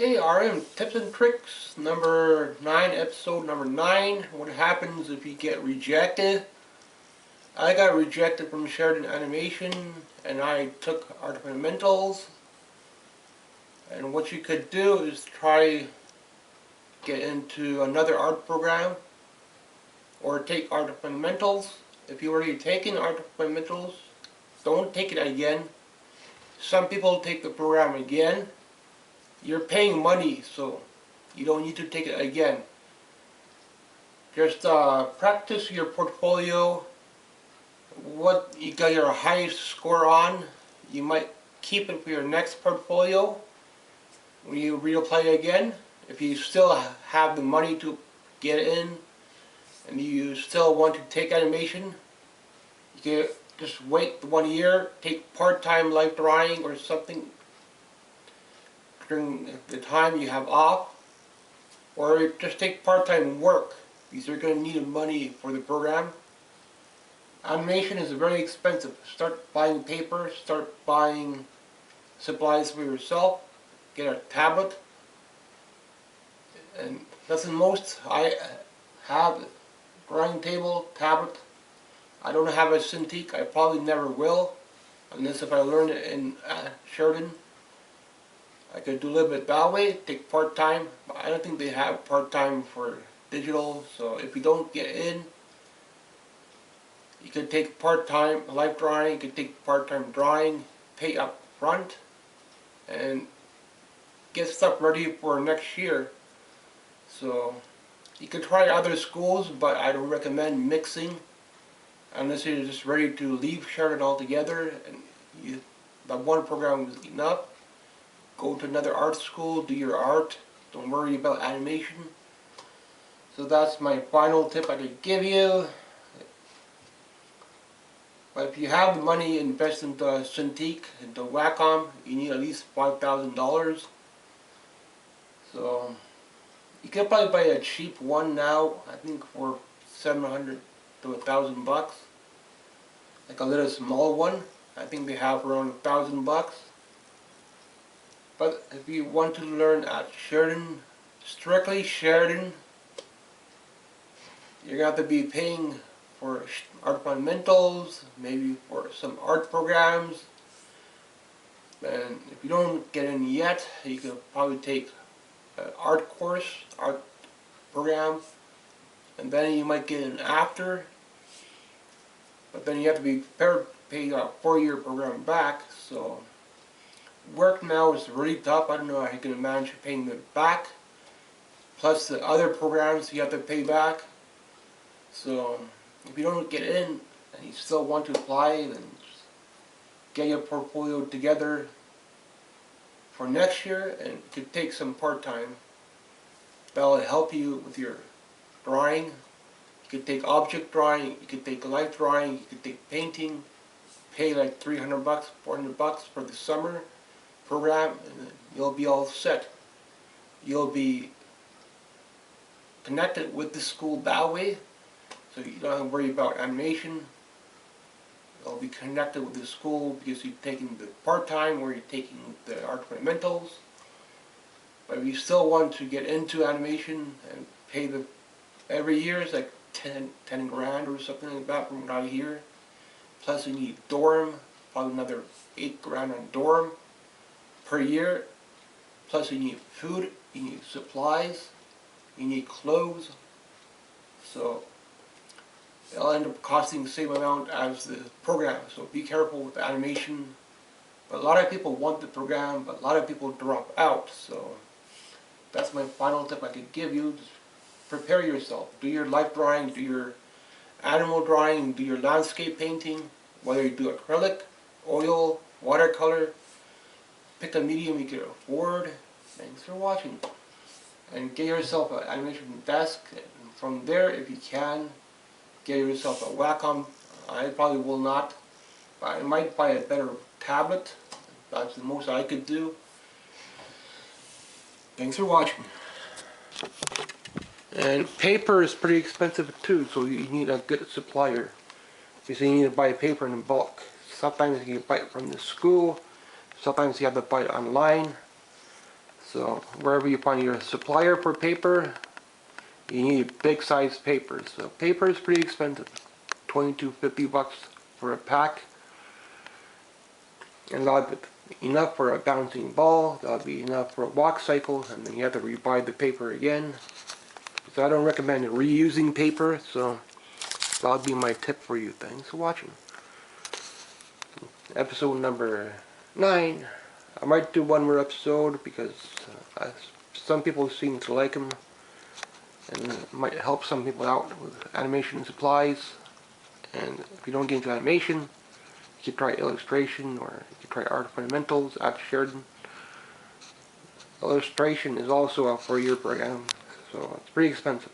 Okay, RM tips and tricks number 9, episode number 9. What happens if you get rejected? I got rejected from Sheridan Animation and I took art fundamentals. And what you could do is try get into another art program or take art fundamentals. If you already taken art fundamentals, don't take it again. Some people take the program again. You're paying money, so you don't need to take it again. Just practice your portfolio. What you got your highest score on, you might keep it for your next portfolio when you reapply again. If you still have the money to get in and you still want to take animation, you can just wait 1 year, take part-time life drawing or something during the time you have off, or just take part-time work because you're going to need money for the program. Animation is very expensive. Start buying paper, start buying supplies for yourself, get a tablet, and that's the most. I have a drawing table, tablet. I don't have a Cintiq. I probably never will, unless if I learn it in Sheridan. I could do a little bit that way, take part-time, but I don't think they have part-time for digital, so if you don't get in, you could take part-time life drawing, you could take part-time drawing, pay up front, and get stuff ready for next year. So you could try other schools, but I don't recommend mixing unless you're just ready to leave Sheridan altogether and that one program is enough. Go to another art school, do your art, don't worry about animation. So that's my final tip I could give you. But if you have the money, invest into Cintiq, into Wacom, you need at least $5,000. So you can probably buy a cheap one now, I think for $700 to $1,000 bucks. Like a little small one, I think they have around $1,000 bucks. But if you want to learn at Sheridan, strictly Sheridan, you're going to have to be paying for art fundamentals, maybe for some art programs. And if you don't get in yet, you can probably take an art course, art program, and then you might get in after. But then you have to be prepared to pay a 4-year program back. So work now is really tough. I don't know how you can manage paying it back. Plus the other programs you have to pay back. So if you don't get in and you still want to apply, then just get your portfolio together for next year, and it could take some part-time. That'll help you with your drawing. You could take object drawing, you could take life drawing, you could take painting, pay like $300 bucks, $400 bucks for the summer program, and then you'll be all set. You'll be connected with the school that way, so you don't have to worry about animation. You'll be connected with the school because you're taking the part-time or you're taking the art fundamentals. But if you still want to get into animation and pay the every year, it's like 10 grand or something like that from what I hear. Plus you need dorm, probably another 8 grand on dorm per year. Plus you need food, you need supplies, you need clothes. So it'll end up costing the same amount as the program. So be careful with the animation. But a lot of people want the program, but a lot of people drop out. So that's my final tip I could give you. Just prepare yourself. Do your life drawing, do your animal drawing, do your landscape painting, whether you do acrylic, oil, watercolor. Pick a medium you can afford. Thanks for watching. And get yourself an animation desk. And from there, if you can, get yourself a Wacom. I probably will not, but I might buy a better tablet. That's the most I could do. Thanks for watching. And paper is pretty expensive too, so you need a good supplier. Because you need to buy paper in bulk. Sometimes you can buy it from the school, sometimes you have to buy it online. So wherever you find your supplier for paper, you need big size paper. So paper is pretty expensive, 20 to 50 bucks for a pack. And that'll be enough for a bouncing ball, that'll be enough for a walk cycle, and then you have to rebuy the paper again. So I don't recommend reusing paper, so that'll be my tip for you. Thanks for watching. Episode number 9. I might do one more episode because some people seem to like them, and it might help some people out with animation supplies. And if you don't get into animation, you can try illustration, or you can try art fundamentals at Sheridan. Illustration is also a 4-year program, so it's pretty expensive.